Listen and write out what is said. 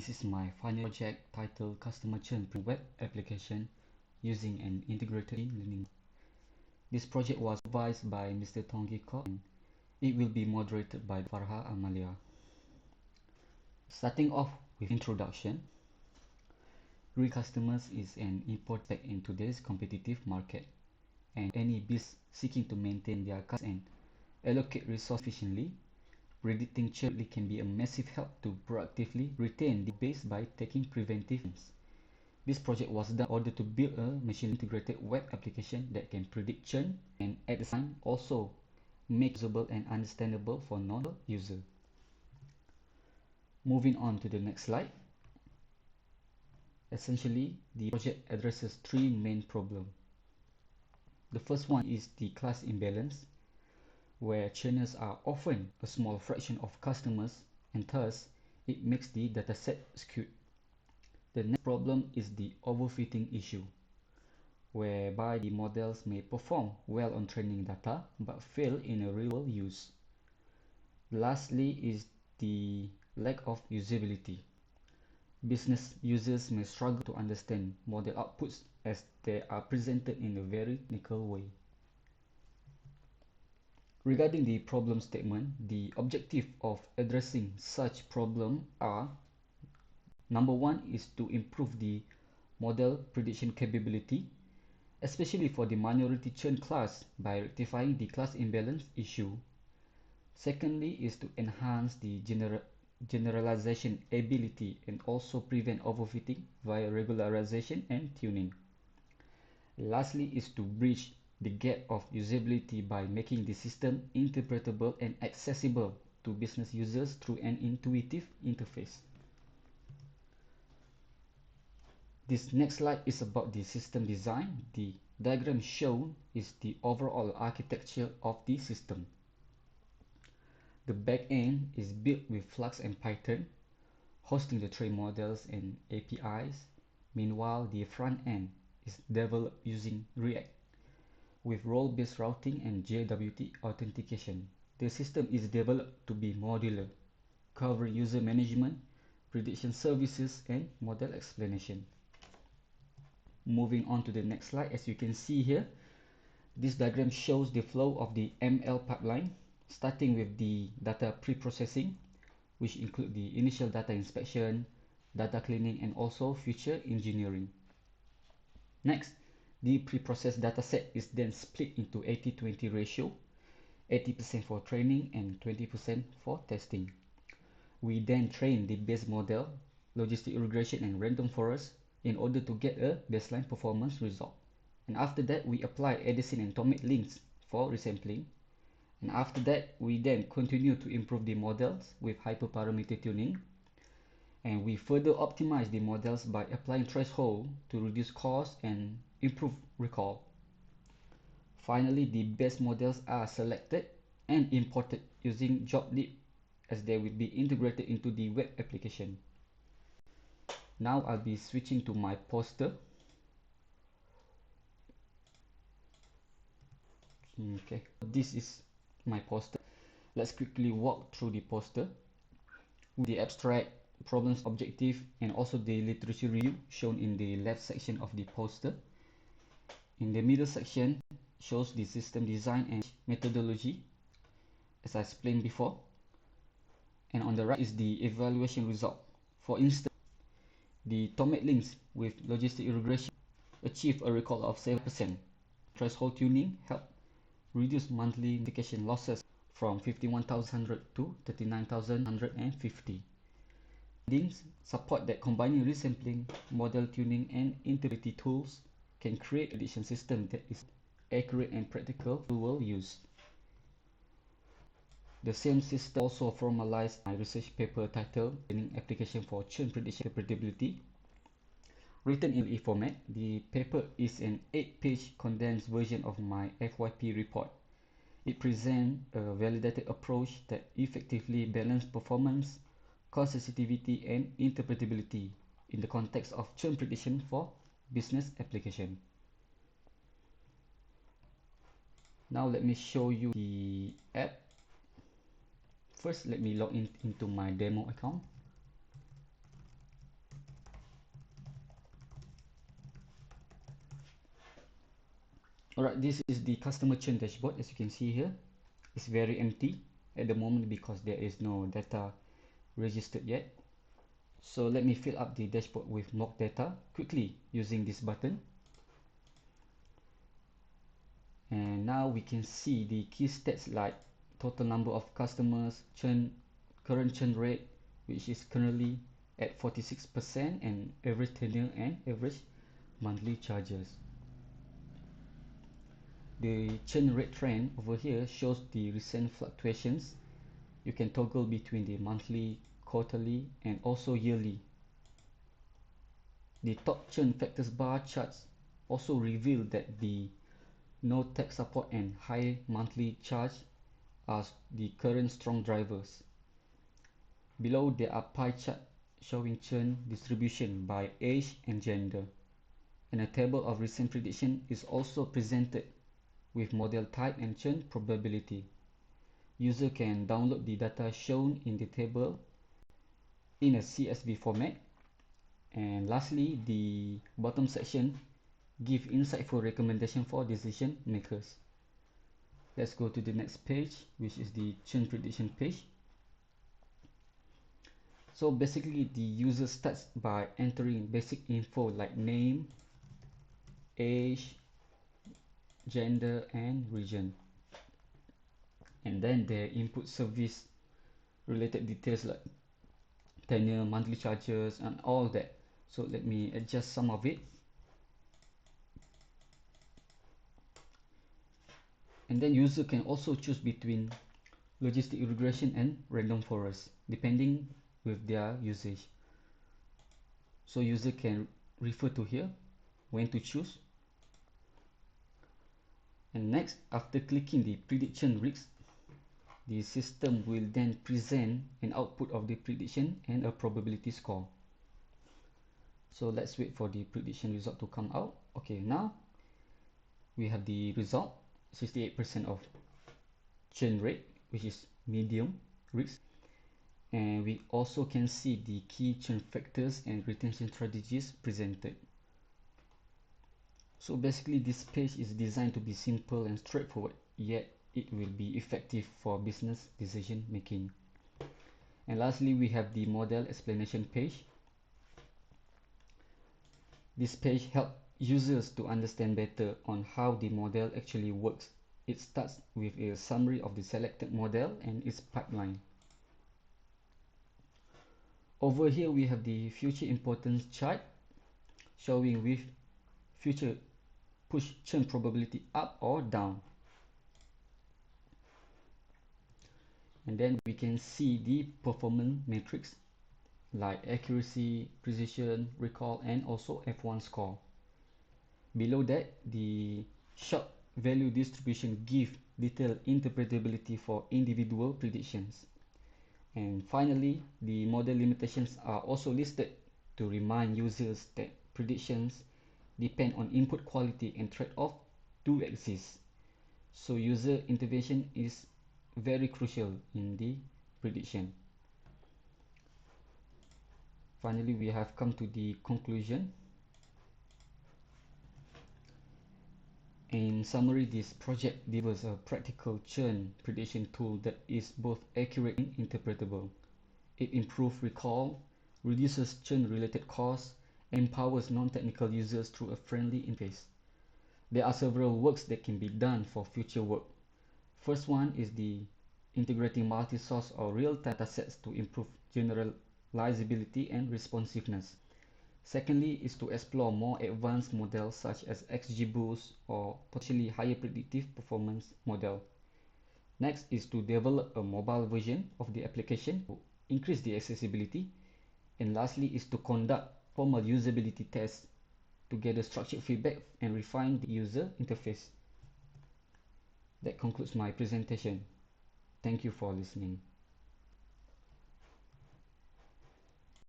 This is my final project titled Customer Churn Web Application using an integrated learning. This project was supervised by Mr. Tong and it will be moderated by Farha Amalia. Starting off with introduction, customers is an important factor in today's competitive market, and any business seeking to maintain their customers and allocate resources efficiently. Predicting churn can be a massive help to proactively retain the base by taking preventive actions. This project was done in order to build a machine-integrated web application that can predict churn and at the same time also make it usable and understandable for non-user. Moving on to the next slide. Essentially, the project addresses three main problems. The first one is the class imbalance, where churners are often a small fraction of customers and thus it makes the dataset skewed. The next problem is the overfitting issue, whereby the models may perform well on training data but fail in a real-world use. Lastly is the lack of usability. Business users may struggle to understand model outputs as they are presented in a very technical way. Regarding the problem statement, the objective of addressing such problem are: number one is to improve the model prediction capability, especially for the minority churn class by rectifying the class imbalance issue. Secondly is to enhance the generalization ability and also prevent overfitting via regularization and tuning. Lastly is to bridge the gap of usability by making the system interpretable and accessible to business users through an intuitive interface. This next slide is about the system design. The diagram shown is the overall architecture of the system. The back end is built with Flux and Python, hosting the train models and APIs. Meanwhile, the front end is developed using React with role-based routing and JWT authentication. The system is developed to be modular, covering user management, prediction services, and model explanation. Moving on to the next slide, as you can see here, this diagram shows the flow of the ML pipeline, starting with the data pre-processing, which include the initial data inspection, data cleaning, and also feature engineering. Next, the pre-processed dataset is then split into 80-20 ratio, 80% for training and 20% for testing. We then train the base model, logistic regression, and random forest in order to get a baseline performance result. And after that, we apply Edison and Tomic links for resampling. And after that, we then continue to improve the models with hyperparameter tuning. And we further optimize the models by applying threshold to reduce cost and improve recall. Finally, the best models are selected and imported using joblib as they will be integrated into the web application. Now I'll be switching to my poster. Okay, this is my poster. Let's quickly walk through the poster with the abstract, problems, objective, and also the literature review shown in the left section of the poster. In the middle section shows the system design and methodology as I explained before, and on the right is the evaluation result. For instance, the Tomic links with logistic regression achieve a recall of 7%. Threshold tuning help reduce monthly notification losses from 51,100 to 39,150. Links support that combining resampling, model tuning, and integrity tools can create a prediction system that is accurate and practical for real use. The same system also formalized my research paper titled Training Application for Churn Prediction Predictability. Written in e-format, the paper is an 8-page condensed version of my FYP report. It presents a validated approach that effectively balances performance, cost sensitivity, and interpretability in the context of churn prediction for business application. Now let me show you the app. First, let me log into my demo account. Alright, this is the customer churn dashboard. As you can see here, it's very empty at the moment because there is no data registered yet. So let me fill up the dashboard with mock data quickly using this button. And now we can see the key stats like total number of customers, churn, current churn rate, which is currently at 46%, and average tenure and average monthly charges. The churn rate trend over here shows the recent fluctuations. You can toggle between the monthly, quarterly, and also yearly. The top churn factors bar charts also reveal that the no tech support and high monthly charge are the current strong drivers. Below there are pie chart showing churn distribution by age and gender, and a table of recent prediction is also presented with model type and churn probability. User can download the data shown in the table in a CSV format. And lastly, the bottom section give insightful recommendation for decision makers. Let's go to the next page, which is the churn prediction page. So basically the user starts by entering basic info like name, age, gender, and region, and then they input service related details like tenure, monthly charges, and all that. So let me adjust some of it. And then user can also choose between logistic regression and random forest depending with their usage. So user can refer to here when to choose. And next, after clicking the prediction risk, the system will then present an output of the prediction and a probability score. So let's wait for the prediction result to come out. Okay, now we have the result, 68% of churn rate, which is medium risk. And we also can see the key churn factors and retention strategies presented. So basically this page is designed to be simple and straightforward, yet it will be effective for business decision making. And lastly, we have the model explanation page. This page helps users to understand better on how the model actually works. It starts with a summary of the selected model and its pipeline. Over here we have the future importance chart showing with future push churn probability up or down. And then we can see the performance metrics like accuracy, precision, recall, and also F1 score. Below that, the shock value distribution give detailed interpretability for individual predictions. And finally, the model limitations are also listed to remind users that predictions depend on input quality and trade-off do exist. So user intervention is very crucial in the prediction. Finally, we have come to the conclusion. In summary, this project delivers a practical churn prediction tool that is both accurate and interpretable. It improves recall, reduces churn-related costs, and empowers non-technical users through a friendly interface. There are several works that can be done for future work. First one is the integrating multi-source or real-time datasets to improve generalizability and responsiveness. Secondly is to explore more advanced models such as XGBoost or potentially higher predictive performance model. Next is to develop a mobile version of the application to increase the accessibility. And lastly is to conduct formal usability tests to gather structured feedback and refine the user interface. That concludes my presentation. Thank you for listening.